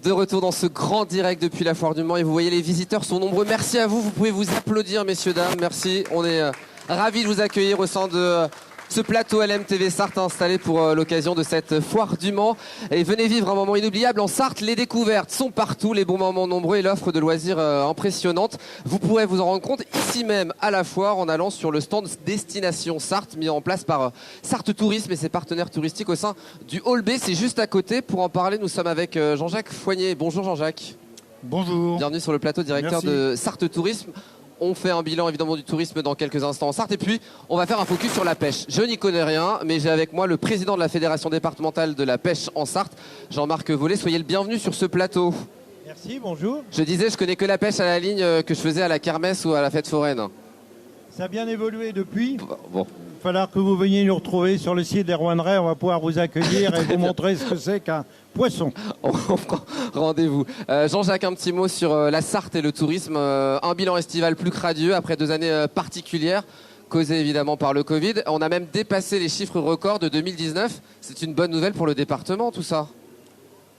De retour dans ce grand direct depuis la Foire du Mans et vous voyez les visiteurs sont nombreux. Merci à vous, vous pouvez vous applaudir messieurs, dames, merci. On est ravis de vous accueillir au sein de ce plateau LMTV Sarthe installé pour l'occasion de cette Foire du Mans. Et venez vivre un moment inoubliable en Sarthe, les découvertes sont partout, les bons moments nombreux et l'offre de loisirs impressionnante. Vous pourrez vous en rendre compte ici même à la Foire en allant sur le stand Destination Sarthe mis en place par Sarthe Tourisme et ses partenaires touristiques au sein du Hall B. C'est juste à côté. Pour en parler, nous sommes avec Jean-Jacques Foignet. Bonjour Jean-Jacques. Bonjour. Bienvenue sur le plateau, directeur de Sarthe Tourisme. On fait un bilan évidemment du tourisme dans quelques instants en Sarthe et puis on va faire un focus sur la pêche. Je n'y connais rien, mais j'ai avec moi le président de la Fédération départementale de la pêche en Sarthe, Jean-Marc Vollet. Soyez le bienvenu sur ce plateau. Merci, bonjour. Je disais, je connais que la pêche à la ligne que je faisais à la kermesse ou à la fête foraine. Ça a bien évolué depuis. Bon. Il va falloir que vous veniez nous retrouver sur le site des Rouennerais. On va pouvoir vous accueillir et vous montrer ce que c'est qu'un poisson. On prend rendez-vous. Jean-Jacques, un petit mot sur la Sarthe et le tourisme. Un bilan estival plus que radieux après 2 années particulières, causées évidemment par le Covid. On a même dépassé les chiffres records de 2019. C'est une bonne nouvelle pour le département, tout ça.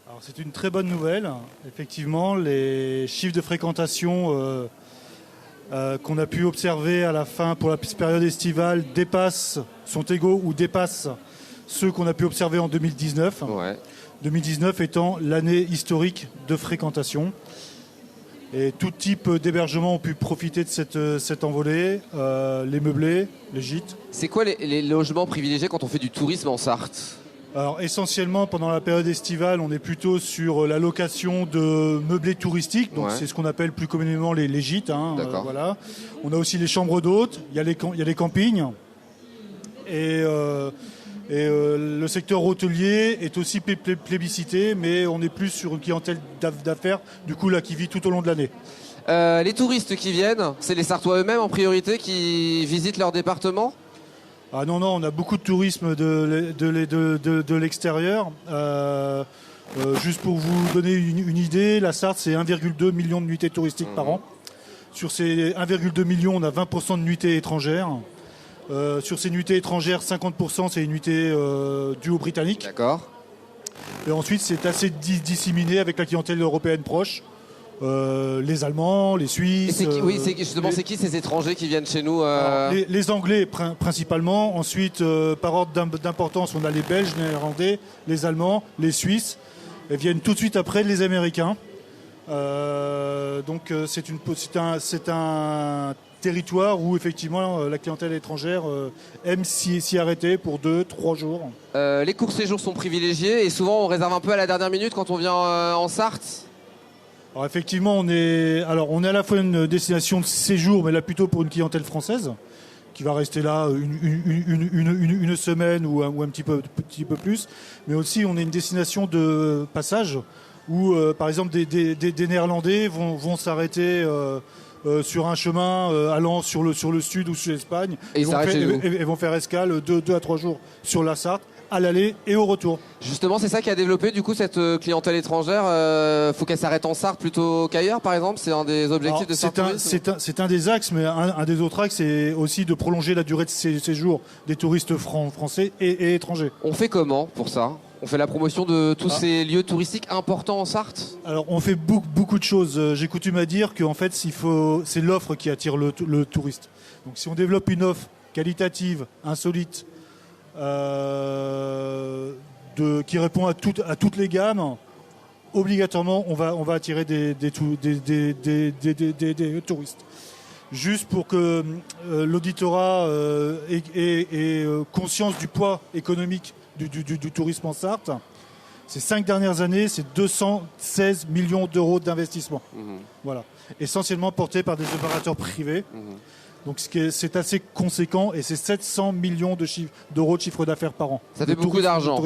Alors, c'est une très bonne nouvelle. Effectivement, les chiffres de fréquentation qu'on a pu observer à la fin pour la période estivale sont égaux ou dépassent ceux qu'on a pu observer en 2019. Ouais. 2019 étant l'année historique de fréquentation. Et tout type d'hébergement ont pu profiter de cette envolée, les meublés, les gîtes. C'est quoi les logements privilégiés quand on fait du tourisme en Sarthe ? Alors essentiellement pendant la période estivale, on est plutôt sur la location de meublés touristiques, donc c'est ce qu'on appelle plus communément les gîtes. Voilà. On a aussi les chambres d'hôtes, il y a les campings et le secteur hôtelier est aussi plébiscité, mais on est plus sur une clientèle d'affaires, du coup là qui vit tout au long de l'année. Les touristes qui viennent, c'est les Sartois eux-mêmes en priorité qui visitent leur département ? Ah non, on a beaucoup de tourisme de l'extérieur. Juste pour vous donner une idée, la Sarthe, c'est 1,2 million de nuitées touristiques par an. Sur ces 1,2 million, on a 20% de nuitées étrangères. Sur ces nuitées étrangères, 50% c'est une nuitée dues aux Britanniques. D'accord. Et ensuite, c'est assez disséminé avec la clientèle européenne proche. Les Allemands, les Suisses. C'est qui ces étrangers qui viennent chez nous Alors, les Anglais principalement. Ensuite, par ordre d'importance, on a les Belges, les Néerlandais, les Allemands, les Suisses. Et viennent tout de suite après les Américains. Donc c'est un territoire où effectivement la clientèle étrangère aime s'y arrêter pour 2-3 jours. Les courts séjours sont privilégiés et souvent on réserve un peu à la dernière minute quand on vient en Sarthe. Alors effectivement, on est à la fois une destination de séjour, mais là plutôt pour une clientèle française, qui va rester là une semaine ou un petit peu plus. Mais aussi, on est une destination de passage où, par exemple, des Néerlandais vont s'arrêter sur un chemin allant sur le sud ou sur l'Espagne. Et vont faire escale 2 à 3 jours sur la Sarthe, à l'aller et au retour. Justement, c'est ça qui a développé du coup cette clientèle étrangère. Faut qu'elle s'arrête en Sarthe plutôt qu'ailleurs, par exemple. C'est un des objectifs de Sarthe Tourisme. C'est un des axes, mais un des autres axes, c'est aussi de prolonger la durée de séjour des touristes français et étrangers. On fait comment pour ça ? On fait la promotion de tous ces lieux touristiques importants en Sarthe ? Alors, on fait beaucoup de choses. J'ai coutume à dire qu'en fait, c'est l'offre qui attire le touriste. Donc, si on développe une offre qualitative, insolite, qui répond à toutes les gammes, obligatoirement on va attirer des touristes. Juste pour que l'auditorat ait conscience du poids économique du tourisme en Sarthe, ces 5 dernières années, c'est 216 millions d'euros d'investissement. Voilà. Essentiellement portés par des opérateurs privés. Donc c'est assez conséquent et c'est 700 millions d'euros de chiffre d'affaires par an. Ça fait beaucoup d'argent.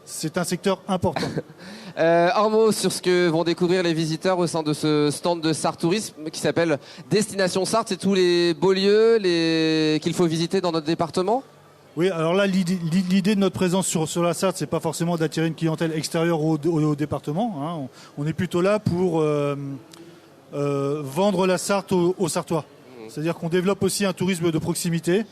C'est un secteur important. Un mot sur ce que vont découvrir les visiteurs au sein de ce stand de Sarthe Tourisme qui s'appelle Destination Sarthe. C'est tous les beaux lieux qu'il faut visiter dans notre département ? Oui, alors là, l'idée de notre présence sur la Sarthe, c'est pas forcément d'attirer une clientèle extérieure au département. Hein. On est plutôt là pour vendre la Sarthe aux Sartois. C'est-à-dire qu'on développe aussi un tourisme de proximité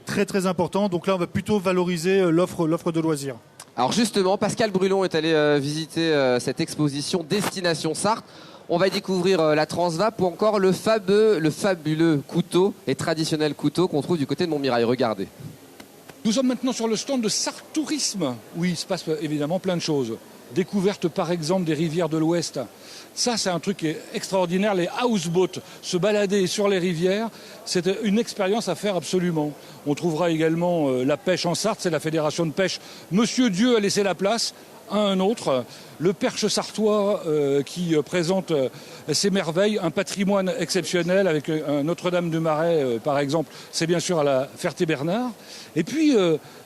très très important. Donc là, on va plutôt valoriser l'offre de loisirs. Alors justement, Pascal Brulon est allé visiter cette exposition Destination Sarthe. On va y découvrir la Transvape ou encore le fabuleux couteau et traditionnel couteau qu'on trouve du côté de Montmirail. Regardez. Nous sommes maintenant sur le stand de Sarthe Tourisme, où il se passe évidemment plein de choses. Découverte par exemple des rivières de l'Ouest. Ça, c'est un truc qui est extraordinaire. Les houseboats, se balader sur les rivières, c'est une expérience à faire absolument. On trouvera également la pêche en Sarthe, c'est la fédération de pêche. Monsieur Dieu a laissé la place à un autre, le perche sartois qui présente ses merveilles, un patrimoine exceptionnel avec Notre-Dame du Marais par exemple, c'est bien sûr à la Ferté-Bernard. Et puis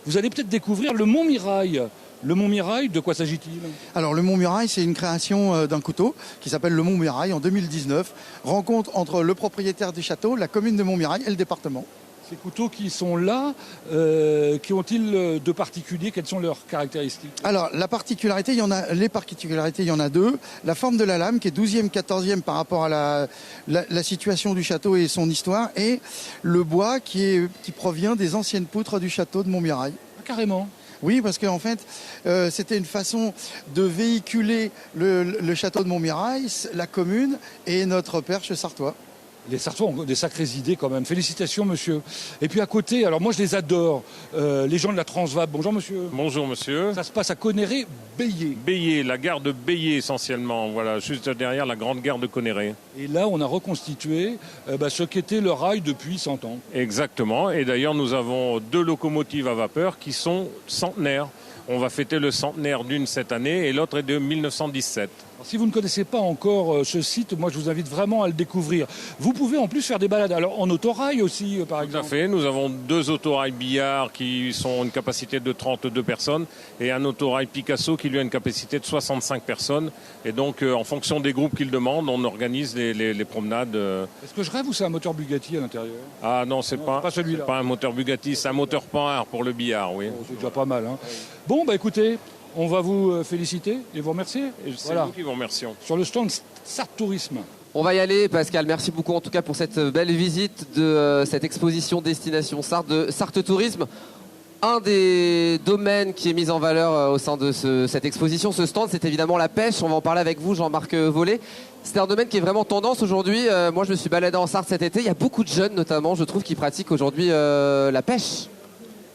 vous allez peut-être découvrir le Montmirail. Le Montmirail, de quoi s'agit-il? Alors le Montmirail, c'est une création d'un couteau qui s'appelle le Montmirail en 2019. Rencontre entre le propriétaire du château, la commune de Montmirail et le département. Ces couteaux qui sont là, qui ont-ils de particulier? Quelles sont leurs caractéristiques? Alors les particularités, il y en a deux. La forme de la lame qui est 12e, 14e par rapport à la situation du château et son histoire. Et le bois qui provient des anciennes poutres du château de Montmirail. Ah, carrément. Oui, parce qu'en fait, c'était une façon de véhiculer le château de Montmirail, la commune et notre perche sartois. Les Sartois ont des sacrées idées quand même. Félicitations, monsieur. Et puis à côté, alors moi je les adore, les gens de la Transvape. Bonjour, monsieur. Bonjour, monsieur. Ça se passe à Conneré, Bélier. Bélier, la gare de Bélier essentiellement, voilà, juste derrière la grande gare de Conneré. Et là, on a reconstitué ce qu'était le rail depuis 100 ans. Exactement. Et d'ailleurs, nous avons 2 locomotives à vapeur qui sont centenaires. On va fêter le centenaire d'une cette année et l'autre est de 1917. Alors, si vous ne connaissez pas encore ce site, moi je vous invite vraiment à le découvrir. Vous pouvez en plus faire des balades, alors en autorail aussi par exemple. Tout à fait, nous avons 2 autorails Billard qui sont une capacité de 32 personnes et un autorail Picasso qui lui a une capacité de 65 personnes. Et donc en fonction des groupes qu'ils demandent, on organise les promenades. Est-ce que je rêve ou c'est un moteur Bugatti à l'intérieur? Ah non, c'est pas celui-là. C'est pas un moteur Bugatti, c'est un moteur Panhard pour le billard, oui. Oh, c'est déjà pas mal. Hein. Bon, écoutez, on va vous féliciter et vous remercier. C'est nous qui vous remercions. Sur le stand Sarthe Tourisme. On va y aller, Pascal. Merci beaucoup en tout cas pour cette belle visite de cette exposition Destination Sarthe de Sarthe Tourisme. Un des domaines qui est mis en valeur au sein de cette exposition, ce stand, c'est évidemment la pêche. On va en parler avec vous, Jean-Marc Vollet. C'est un domaine qui est vraiment tendance aujourd'hui. Moi, je me suis baladé en Sarthe cet été. Il y a beaucoup de jeunes, notamment, je trouve, qui pratiquent aujourd'hui la pêche.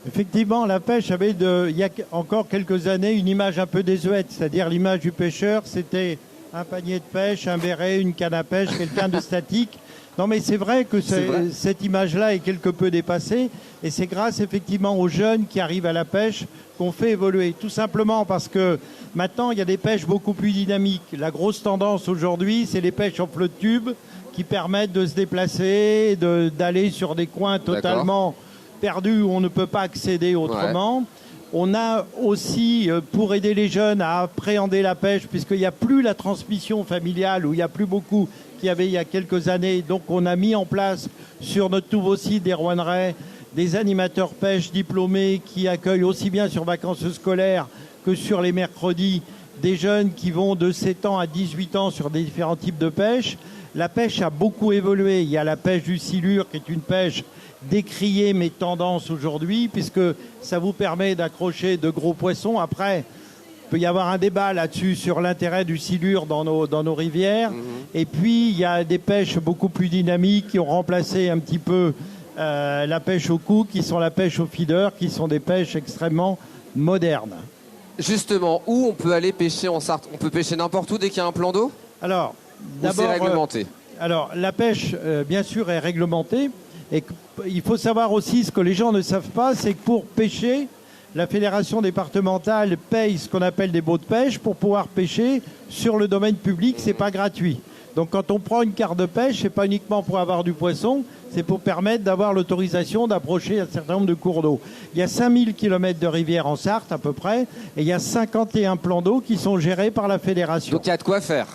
Effectivement, la pêche avait, il y a encore quelques années, une image un peu désuète. C'est-à-dire l'image du pêcheur, c'était un panier de pêche, un béret, une canne à pêche, quelqu'un de statique. Non, mais c'est vrai que cette image-là est quelque peu dépassée. Et c'est grâce effectivement aux jeunes qui arrivent à la pêche qu'on fait évoluer. Tout simplement parce que maintenant, il y a des pêches beaucoup plus dynamiques. La grosse tendance aujourd'hui, c'est les pêches en flotte tube qui permettent de se déplacer, d'aller sur des coins totalement perdus où on ne peut pas accéder autrement. Ouais. On a aussi, pour aider les jeunes à appréhender la pêche, puisqu'il n'y a plus la transmission familiale, où il n'y a plus beaucoup qu'il y avait il y a quelques années. Donc on a mis en place sur notre nouveau site des Rouennerais des animateurs pêche diplômés qui accueillent aussi bien sur vacances scolaires que sur les mercredis des jeunes qui vont de 7 ans à 18 ans sur des différents types de pêche. La pêche a beaucoup évolué. Il y a la pêche du silure qui est une pêche décriée mais tendance aujourd'hui puisque ça vous permet d'accrocher de gros poissons. Après, il peut y avoir un débat là-dessus sur l'intérêt du silure dans nos rivières. Et puis, il y a des pêches beaucoup plus dynamiques qui ont remplacé un petit peu la pêche au coup, qui sont la pêche au feeder, qui sont des pêches extrêmement modernes. Justement, où on peut aller pêcher en Sarthe? On peut pêcher n'importe où dès qu'il y a un plan d'eau? Alors, d'abord, c'est réglementé? Alors, la pêche, bien sûr, est réglementée. Et il faut savoir aussi, ce que les gens ne savent pas, c'est que pour pêcher, la fédération départementale paye ce qu'on appelle des baux de pêche pour pouvoir pêcher sur le domaine public, c'est pas gratuit. Donc quand on prend une carte de pêche, c'est pas uniquement pour avoir du poisson, c'est pour permettre d'avoir l'autorisation d'approcher un certain nombre de cours d'eau. Il y a 5000 km de rivières en Sarthe à peu près, et il y a 51 plans d'eau qui sont gérés par la fédération. Donc il y a de quoi faire.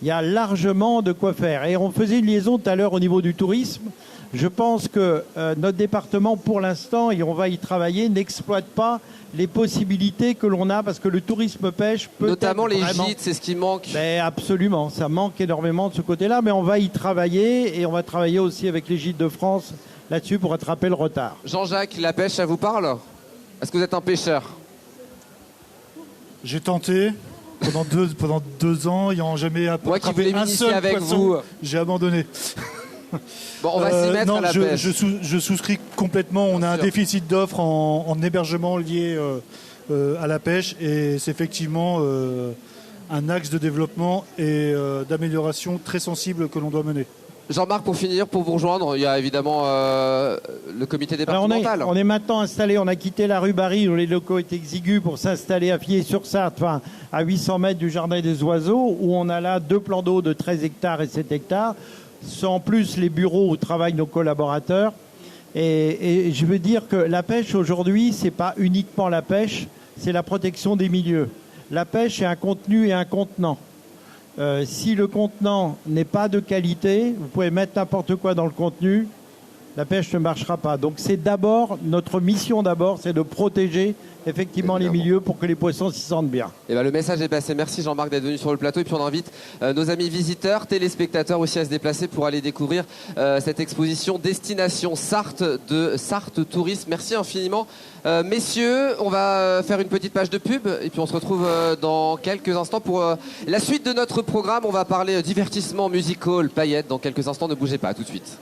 Il y a largement de quoi faire. Et on faisait une liaison tout à l'heure au niveau du tourisme. Je pense que notre département, pour l'instant, et on va y travailler, n'exploite pas les possibilités que l'on a, parce que le tourisme pêche peut notamment les vraiment... gîtes, c'est ce qui manque. Ben absolument, ça manque énormément de ce côté-là, mais on va y travailler, et on va travailler aussi avec les gîtes de France là-dessus pour rattraper le retard. Jean-Jacques, la pêche, ça vous parle? Est-ce que vous êtes un pêcheur? J'ai tenté pendant 2 ans, ayant jamais Moi qui voulais attrapé un m'initier seul avec poisson, vous. j'ai abandonné. Bon, on va s'y mettre non, à la pêche. je souscris complètement. On a un déficit d'offres en hébergement lié à la pêche et c'est effectivement un axe de développement et d'amélioration très sensible que l'on doit mener. Jean-Marc, pour finir, pour vous rejoindre, il y a évidemment le comité Alors départemental. on est maintenant installé, on a quitté la rue Barry où les locaux étaient exigus pour s'installer à Fillet-sur-Sarthe, enfin, à 800 mètres du Jardin des Oiseaux, où on a là 2 plans d'eau de 13 hectares et 7 hectares, sans plus les bureaux où travaillent nos collaborateurs. Et je veux dire que la pêche aujourd'hui, c'est pas uniquement la pêche, c'est la protection des milieux. La pêche est un contenu et un contenant. Si le contenant n'est pas de qualité, vous pouvez mettre n'importe quoi dans le contenu, la pêche ne marchera pas. Donc c'est d'abord, notre mission d'abord, c'est de protéger effectivement les milieux pour que les poissons s'y sentent bien. Et ben, le message est passé. Merci Jean-Marc d'être venu sur le plateau. Et puis on invite nos amis visiteurs, téléspectateurs aussi à se déplacer pour aller découvrir cette exposition Destination Sarthe de Sarthe Tourisme. Merci infiniment. Messieurs, on va faire une petite page de pub et puis on se retrouve dans quelques instants pour la suite de notre programme. On va parler divertissement, musical, paillettes dans quelques instants. Ne bougez pas, à tout de suite.